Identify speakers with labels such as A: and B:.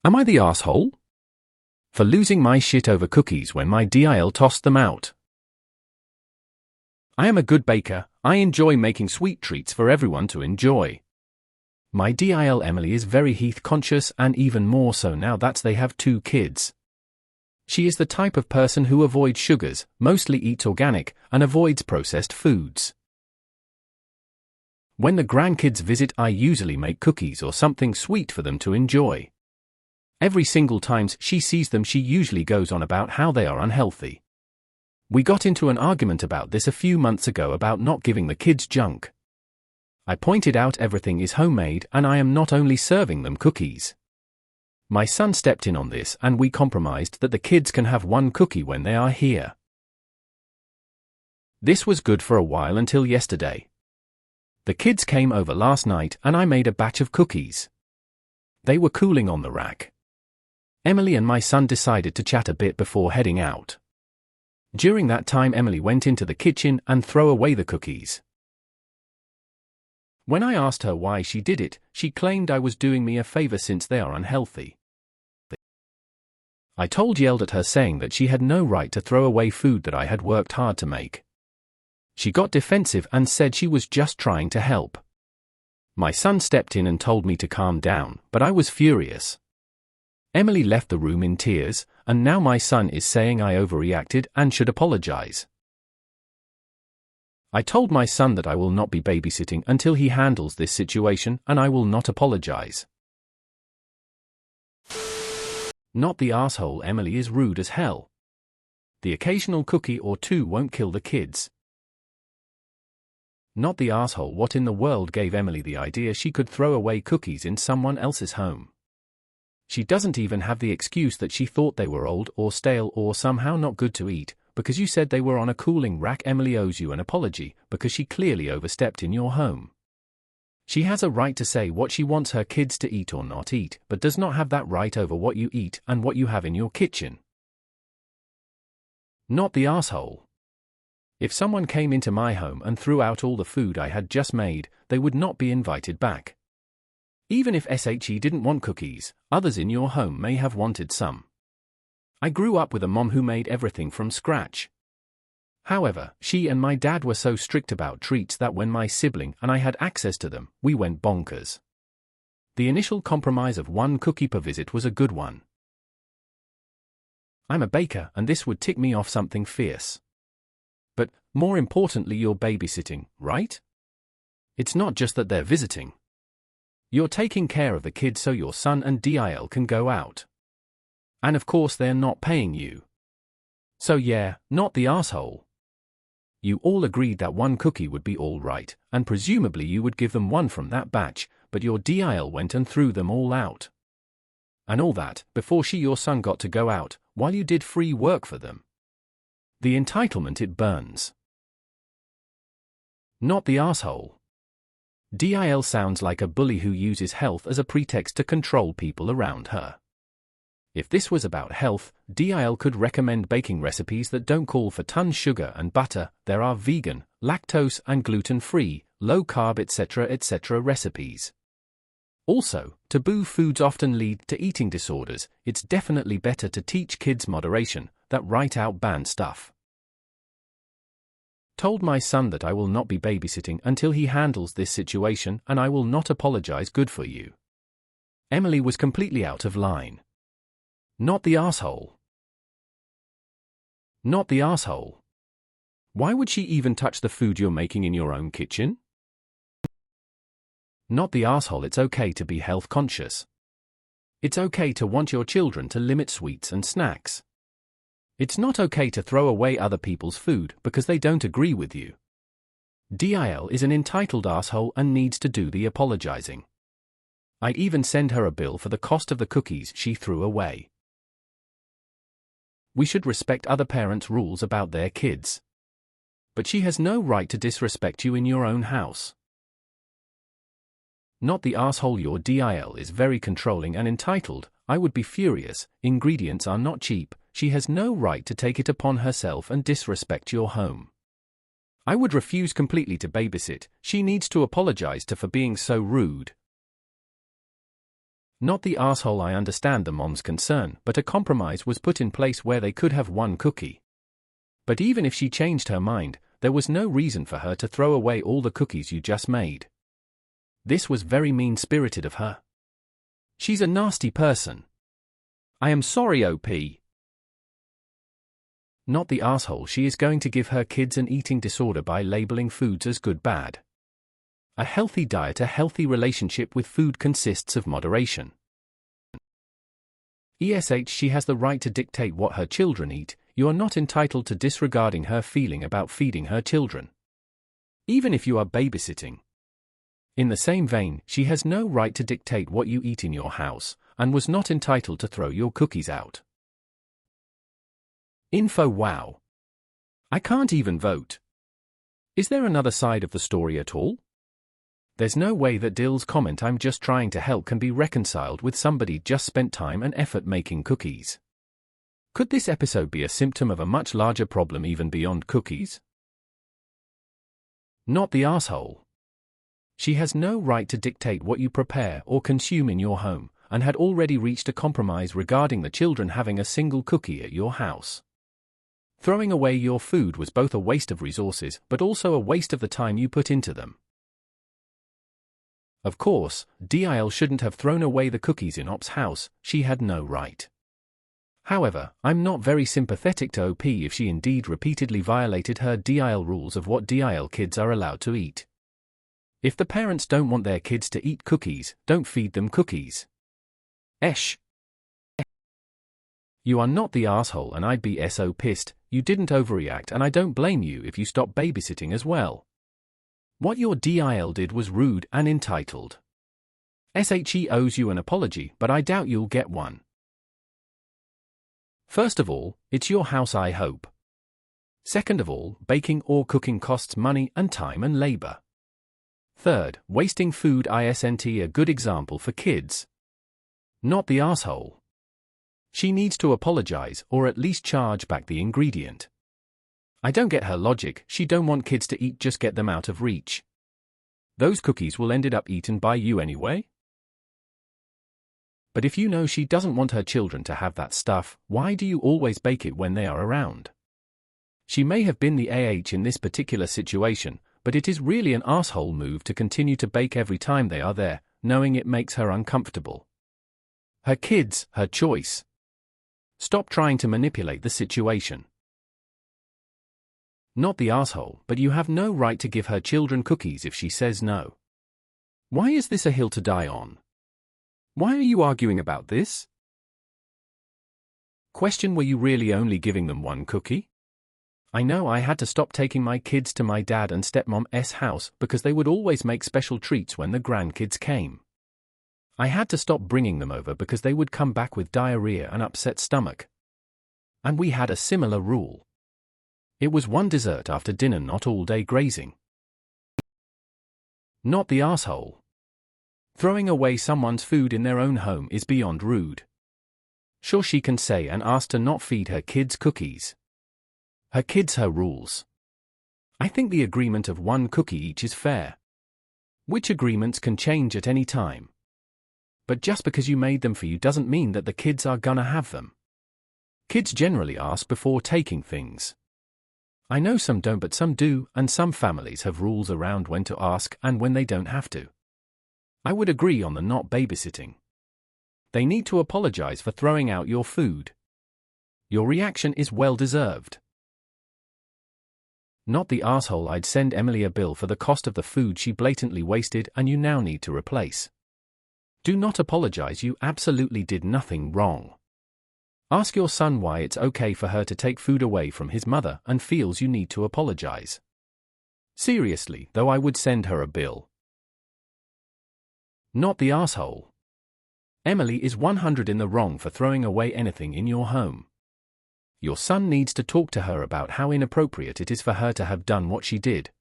A: Am I the asshole? For losing my shit over cookies when my DIL tossed them out. I am a good baker. I enjoy making sweet treats for everyone to enjoy. My DIL Emily is very health conscious, and even more so now that they have 2 kids. She is the type of person who avoids sugars, mostly eats organic, and avoids processed foods. When the grandkids visit, I usually make cookies or something sweet for them to enjoy. Every single time she sees them, she usually goes on about how they are unhealthy. We got into an argument about this a few months ago about not giving the kids junk. I pointed out everything is homemade and I am not only serving them cookies. My son stepped in on this and we compromised that the kids can have 1 cookie when they are here. This was good for a while until yesterday. The kids came over last night and I made a batch of cookies. They were cooling on the rack. Emily and my son decided to chat a bit before heading out. During that time, Emily went into the kitchen and threw away the cookies. When I asked her why she did it, she claimed I was doing me a favor since they are unhealthy. I yelled at her, saying that she had no right to throw away food that I had worked hard to make. She got defensive and said she was just trying to help. My son stepped in and told me to calm down, but I was furious. Emily left the room in tears, and now my son is saying I overreacted and should apologize. I told my son that I will not be babysitting until he handles this situation, and I will not apologize. Not the asshole. Emily is rude as hell. The occasional cookie or 2 won't kill the kids. Not the asshole. What in the world gave Emily the idea she could throw away cookies in someone else's home? She doesn't even have the excuse that she thought they were old or stale or somehow not good to eat, because you said they were on a cooling rack. Emily owes you an apology, because she clearly overstepped in your home. She has a right to say what she wants her kids to eat or not eat, but does not have that right over what you eat and what you have in your kitchen. Not the asshole. If someone came into my home and threw out all the food I had just made, they would not be invited back. Even if SHE didn't want cookies, others in your home may have wanted some. I grew up with a mom who made everything from scratch. However, she and my dad were so strict about treats that when my sibling and I had access to them, we went bonkers. The initial compromise of 1 cookie per visit was a good one. I'm a baker and this would tick me off something fierce. But, more importantly, you're babysitting, right? It's not just that they're visiting. You're taking care of the kids so your son and DIL can go out. And of course they're not paying you. So yeah, not the asshole. You all agreed that 1 cookie would be all right, and presumably you would give them 1 from that batch, but your DIL went and threw them all out. And all that, before your son got to go out, while you did free work for them. The entitlement, it burns. Not the asshole. DIL sounds like a bully who uses health as a pretext to control people around her. If this was about health, DIL could recommend baking recipes that don't call for tons sugar and butter. There are vegan, lactose and gluten-free, low-carb etc. recipes. Also, taboo foods often lead to eating disorders. It's definitely better to teach kids moderation than write out banned stuff. Told my son that I will not be babysitting until he handles this situation, and I will not apologize. Good for you. Emily was completely out of line. Not the asshole. Not the asshole. Why would she even touch the food you're making in your own kitchen? Not the asshole. It's okay to be health conscious. It's okay to want your children to limit sweets and snacks. It's not okay to throw away other people's food because they don't agree with you. DIL is an entitled asshole and needs to do the apologizing. I even send her a bill for the cost of the cookies she threw away. We should respect other parents' rules about their kids. But she has no right to disrespect you in your own house. Not the asshole. Your DIL is very controlling and entitled. I would be furious. Ingredients are not cheap. She has no right to take it upon herself and disrespect your home. I would refuse completely to babysit. She needs to apologize to for being so rude. Not the asshole. I understand the mom's concern, but a compromise was put in place where they could have one cookie. But even if she changed her mind, there was no reason for her to throw away all the cookies you just made. This was very mean-spirited of her. She's a nasty person. I am sorry, OP. Not the asshole. She is going to give her kids an eating disorder by labeling foods as good bad. A healthy diet. A healthy relationship with food consists of moderation. She has the right to dictate what her children eat. You are not entitled to disregarding her feeling about feeding her children, even if you are babysitting. In the same vein, she has no right to dictate what you eat in your house, and was not entitled to throw your cookies out. Info. Wow. I can't even vote. Is there another side of the story at all? There's no way that DIL's comment "I'm just trying to help" can be reconciled with somebody just spent time and effort making cookies. Could this episode be a symptom of a much larger problem even beyond cookies? Not the asshole. She has no right to dictate what you prepare or consume in your home, and had already reached a compromise regarding the children having a single cookie at your house. Throwing away your food was both a waste of resources but also a waste of the time you put into them. Of course, DIL shouldn't have thrown away the cookies in OP's house. She had no right. However, I'm not very sympathetic to OP if she indeed repeatedly violated her DIL rules of what DIL kids are allowed to eat. If the parents don't want their kids to eat cookies, don't feed them cookies. You are not the asshole, and I'd be so pissed. You didn't overreact, and I don't blame you if you stop babysitting as well. What your DIL did was rude and entitled. SHE owes you an apology, but I doubt you'll get one. First of all, it's your house, I hope. Second of all, baking or cooking costs money and time and labor. Third, wasting food isn't a good example for kids. Not the asshole. She needs to apologize or at least charge back the ingredient. I don't get her logic. She don't want kids to eat, just get them out of reach. Those cookies will end up eaten by you anyway. But if you know she doesn't want her children to have that stuff, why do you always bake it when they are around? She may have been the in this particular situation, but it is really an asshole move to continue to bake every time they are there, knowing it makes her uncomfortable. Her kids, her choice. Stop trying to manipulate the situation. Not the asshole, but you have no right to give her children cookies if she says no. Why is this a hill to die on? Why are you arguing about this? Question: were you really only giving them one cookie? I know I had to stop taking my kids to my dad and stepmom's house because they would always make special treats when the grandkids came. I had to stop bringing them over because they would come back with diarrhea and upset stomach. And we had a similar rule. It was one dessert after dinner, not all day grazing. Not the asshole. Throwing away someone's food in their own home is beyond rude. Sure, she can say and ask to not feed her kids cookies. Her kids, her rules. I think the agreement of one cookie each is fair. Which agreements can change at any time. But just because you made them for you doesn't mean that the kids are gonna have them. Kids generally ask before taking things. I know some don't, but some do, and some families have rules around when to ask and when they don't have to. I would agree on the not babysitting. They need to apologize for throwing out your food. Your reaction is well deserved. Not the asshole. I'd send Emily a bill for the cost of the food she blatantly wasted and you now need to replace. Do not apologize, you absolutely did nothing wrong. Ask your son why it's okay for her to take food away from his mother and feels you need to apologize. Seriously, though, I would send her a bill. Not the asshole. Emily is 100 in the wrong for throwing away anything in your home. Your son needs to talk to her about how inappropriate it is for her to have done what she did.